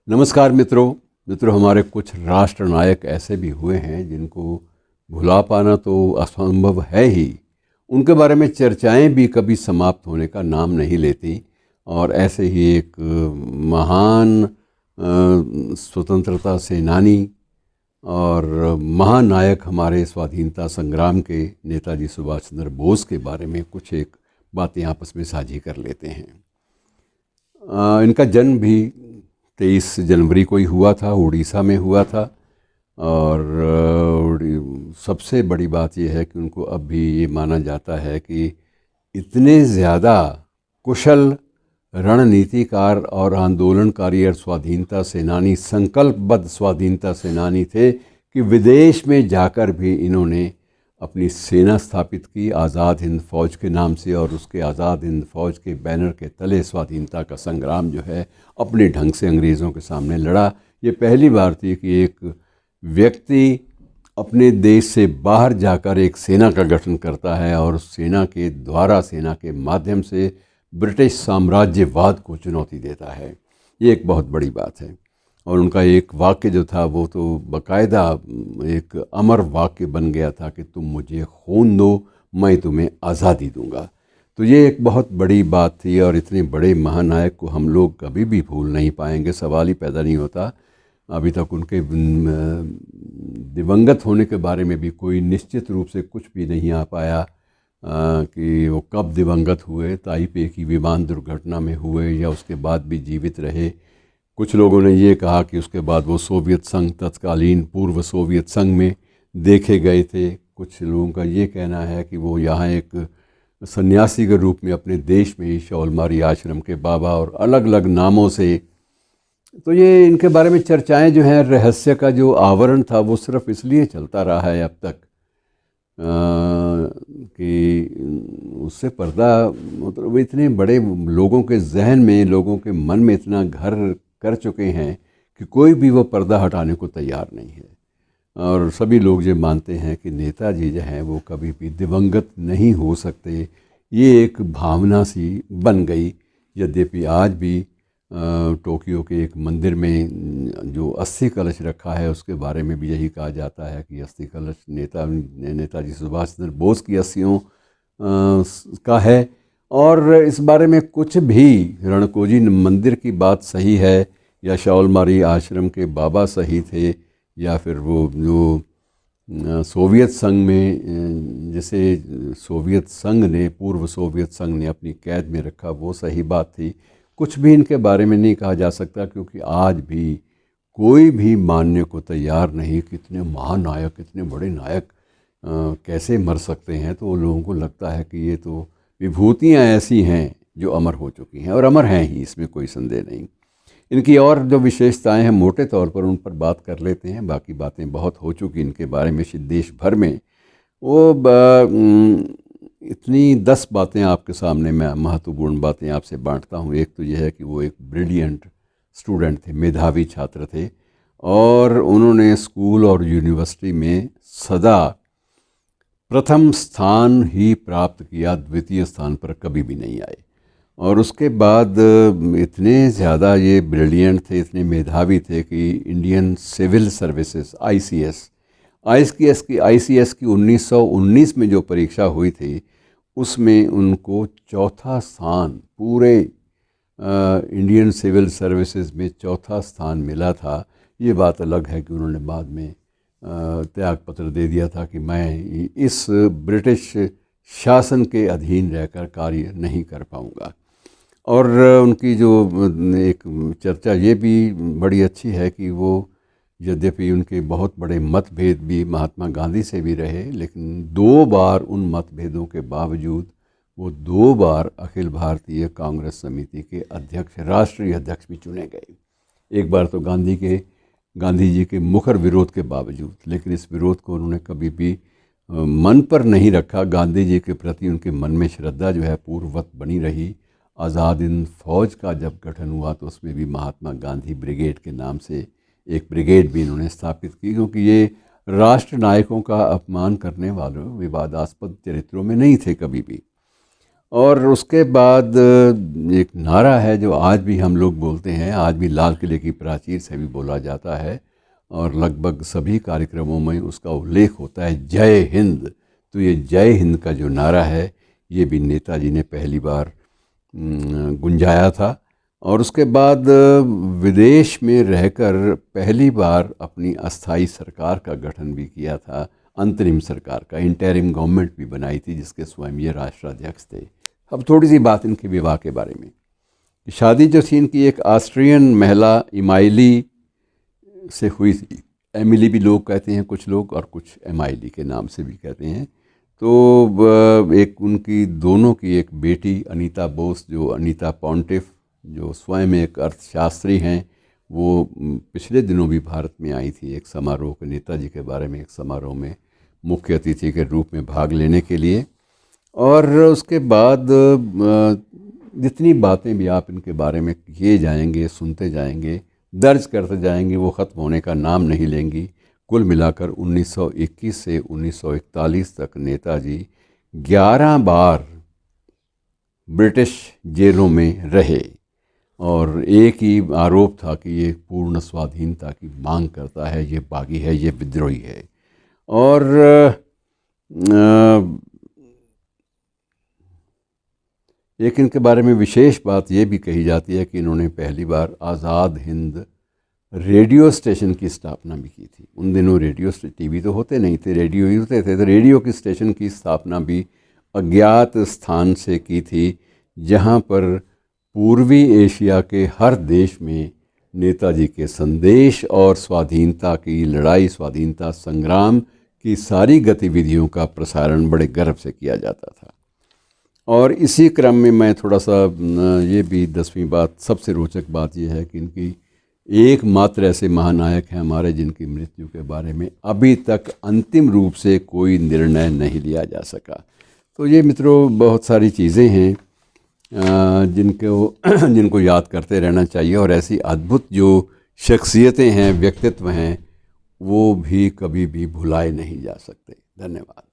नमस्कार मित्रों हमारे कुछ राष्ट्र नायक ऐसे भी हुए हैं जिनको भुला पाना तो असंभव है ही। उनके बारे में चर्चाएं भी कभी समाप्त होने का नाम नहीं लेती। और ऐसे ही एक महान स्वतंत्रता सेनानी और महानायक हमारे स्वाधीनता संग्राम के नेताजी सुभाष चंद्र बोस के बारे में कुछ एक बातें आपस में साझी कर लेते हैं। इनका जन्म भी 23 जनवरी को ही हुआ था, उड़ीसा में हुआ था। और सबसे बड़ी बात यह है कि उनको अब भी ये माना जाता है कि इतने ज़्यादा कुशल रणनीतिकार और आंदोलनकारी और स्वाधीनता सेनानी, संकल्पबद्ध स्वाधीनता सेनानी थे कि विदेश में जाकर भी इन्होंने अपनी सेना स्थापित की आज़ाद हिंद फ़ौज के नाम से। और उसके आज़ाद हिंद फ़ौज के बैनर के तले स्वाधीनता का संग्राम जो है अपने ढंग से अंग्रेज़ों के सामने लड़ा। ये पहली बार थी कि एक व्यक्ति अपने देश से बाहर जाकर एक सेना का गठन करता है और उस सेना के द्वारा, सेना के माध्यम से ब्रिटिश साम्राज्यवाद को चुनौती देता है। ये एक बहुत बड़ी बात है। और उनका एक वाक्य जो था वो तो बाकायदा एक अमर वाक्य बन गया था कि तुम मुझे खून दो, मैं तुम्हें आज़ादी दूंगा। तो ये एक बहुत बड़ी बात थी और इतने बड़े महानायक को हम लोग कभी भी भूल नहीं पाएंगे। सवाल ही पैदा नहीं होता। अभी तक उनके दिवंगत होने के बारे में भी कोई निश्चित रूप से कुछ भी नहीं आ पाया कि वो कब दिवंगत हुए, ताइपे की विमान दुर्घटना में हुए या उसके बाद भी जीवित रहे। कुछ लोगों ने ये कहा कि उसके बाद वो सोवियत संघ, तत्कालीन पूर्व सोवियत संघ में देखे गए थे। कुछ लोगों का ये कहना है कि वो यहाँ एक सन्यासी के रूप में अपने देश में ही शौलमारी आश्रम के बाबा और अलग अलग नामों से। तो ये इनके बारे में चर्चाएं जो हैं, रहस्य का जो आवरण था वो सिर्फ इसलिए चलता रहा है अब तक कि उससे पर्दा, मतलब वो इतने बड़े लोगों के जहन में, लोगों के मन में इतना घर कर चुके हैं कि कोई भी वो पर्दा हटाने को तैयार नहीं है। और सभी लोग ये मानते हैं कि नेताजी जो हैं वो कभी भी दिवंगत नहीं हो सकते। ये एक भावना सी बन गई। यद्यपि आज भी टोक्यो के एक मंदिर में जो अस्थि कलश रखा है उसके बारे में भी यही कहा जाता है कि अस्थि कलश नेताजी सुभाष चंद्र बोस की अस्थियों का है। और इस बारे में कुछ भी रणकोजी मंदिर की बात सही है या शौलमारी आश्रम के बाबा सही थे या फिर वो जो सोवियत संघ में जैसे सोवियत संघ ने, पूर्व सोवियत संघ ने अपनी कैद में रखा, वो सही बात थी। कुछ भी इनके बारे में नहीं कहा जा सकता क्योंकि आज भी कोई भी मानने को तैयार नहीं कि इतने महानायक, इतने बड़े नायक कैसे मर सकते हैं। तो लोगों को लगता है कि ये तो विभूतियाँ ऐसी हैं जो अमर हो चुकी हैं और अमर हैं ही, इसमें कोई संदेह नहीं। इनकी और जो विशेषताएं हैं मोटे तौर पर उन पर बात कर लेते हैं। बाकी बातें बहुत हो चुकी इनके बारे में देश भर में। वो इतनी 10 बातें आपके सामने मैं महत्वपूर्ण बातें आपसे बांटता हूँ। एक तो यह है कि वो एक ब्रिलियंट स्टूडेंट थे, मेधावी छात्र थे और उन्होंने स्कूल और यूनिवर्सिटी में सदा प्रथम स्थान ही प्राप्त किया, द्वितीय स्थान पर कभी भी नहीं आए। और उसके बाद इतने ज़्यादा ये ब्रिलियंट थे, इतने मेधावी थे कि इंडियन सिविल सर्विसेज आईसीएस की 1919 में जो परीक्षा हुई थी उसमें उनको चौथा स्थान, पूरे इंडियन सिविल सर्विसेज में चौथा स्थान मिला था। ये बात अलग है कि उन्होंने बाद में त्यागपत्र दे दिया था कि मैं इस ब्रिटिश शासन के अधीन रहकर कार्य नहीं कर पाऊँगा। और उनकी जो एक चर्चा ये भी बड़ी अच्छी है कि वो, यद्यपि उनके बहुत बड़े मतभेद भी महात्मा गांधी से भी रहे, लेकिन 2 बार उन मतभेदों के बावजूद वो 2 बार अखिल भारतीय कांग्रेस समिति के अध्यक्ष, राष्ट्रीय अध्यक्ष भी चुने गए। एक बार तो गांधी जी के मुखर विरोध के बावजूद, लेकिन इस विरोध को उन्होंने कभी भी मन पर नहीं रखा। गांधी जी के प्रति उनके मन में श्रद्धा जो है पूर्ववत बनी रही। आज़ाद हिंद फ़ौज का जब गठन हुआ तो उसमें भी महात्मा गांधी ब्रिगेड के नाम से एक ब्रिगेड भी इन्होंने स्थापित की, क्योंकि ये राष्ट्र नायकों का अपमान करने वालों विवादास्पद चरित्रों में नहीं थे कभी भी। और उसके बाद एक नारा है जो आज भी हम लोग बोलते हैं, आज भी लाल किले की प्राचीर से भी बोला जाता है और लगभग सभी कार्यक्रमों में उसका उल्लेख होता है, जय हिंद। तो ये जय हिंद का जो नारा है ये भी नेताजी ने पहली बार गुंजाया था। और उसके बाद विदेश में रहकर पहली बार अपनी अस्थाई सरकार का गठन भी किया था, अंतरिम सरकार का, इंटरिम गवर्नमेंट भी बनाई थी जिसके स्वयं ये राष्ट्राध्यक्ष थे। अब थोड़ी सी बात इनके विवाह के बारे में। शादी जो थी इनकी एक ऑस्ट्रियन महिला इमाइली से हुई थी। एमिली भी लोग कहते हैं कुछ लोग, और कुछ एमाइली के नाम से भी कहते हैं। तो एक उनकी दोनों की एक बेटी अनीता बोस, जो अनीता पॉन्टिफ, जो स्वयं एक अर्थशास्त्री हैं, वो पिछले दिनों भी भारत में आई थी एक समारोह के, नेताजी के बारे में एक समारोह में मुख्य अतिथि के रूप में भाग लेने के लिए। और उसके बाद जितनी बातें भी आप इनके बारे में किए जाएंगे, सुनते जाएंगे, दर्ज करते जाएंगे, वो ख़त्म होने का नाम नहीं लेंगी। कुल मिलाकर 1921 से 1941 तक नेताजी 11 बार ब्रिटिश जेलों में रहे और एक ही आरोप था कि ये पूर्ण स्वाधीनता की मांग करता है, ये बागी है, ये विद्रोही है। और एक इनके बारे में विशेष बात ये भी कही जाती है कि इन्होंने पहली बार आज़ाद हिंद रेडियो स्टेशन की स्थापना भी की थी। उन दिनों रेडियो टीवी तो होते नहीं थे, रेडियो ही होते थे, तो रेडियो की स्टेशन की स्थापना भी अज्ञात स्थान से की थी, जहाँ पर पूर्वी एशिया के हर देश में नेताजी के संदेश और स्वाधीनता की लड़ाई, स्वाधीनता संग्राम की सारी गतिविधियों का प्रसारण बड़े गर्व से किया जाता था। और इसी क्रम में मैं थोड़ा सा ये भी 10वीं बात, सबसे रोचक बात यह है कि इनकी एकमात्र ऐसे महानायक हैं हमारे जिनकी मृत्यु के बारे में अभी तक अंतिम रूप से कोई निर्णय नहीं लिया जा सका। तो ये मित्रों बहुत सारी चीज़ें हैं जिनको याद करते रहना चाहिए, और ऐसी अद्भुत जो शख्सियतें हैं, व्यक्तित्व हैं, वो भी कभी भी भुलाए नहीं जा सकते। धन्यवाद।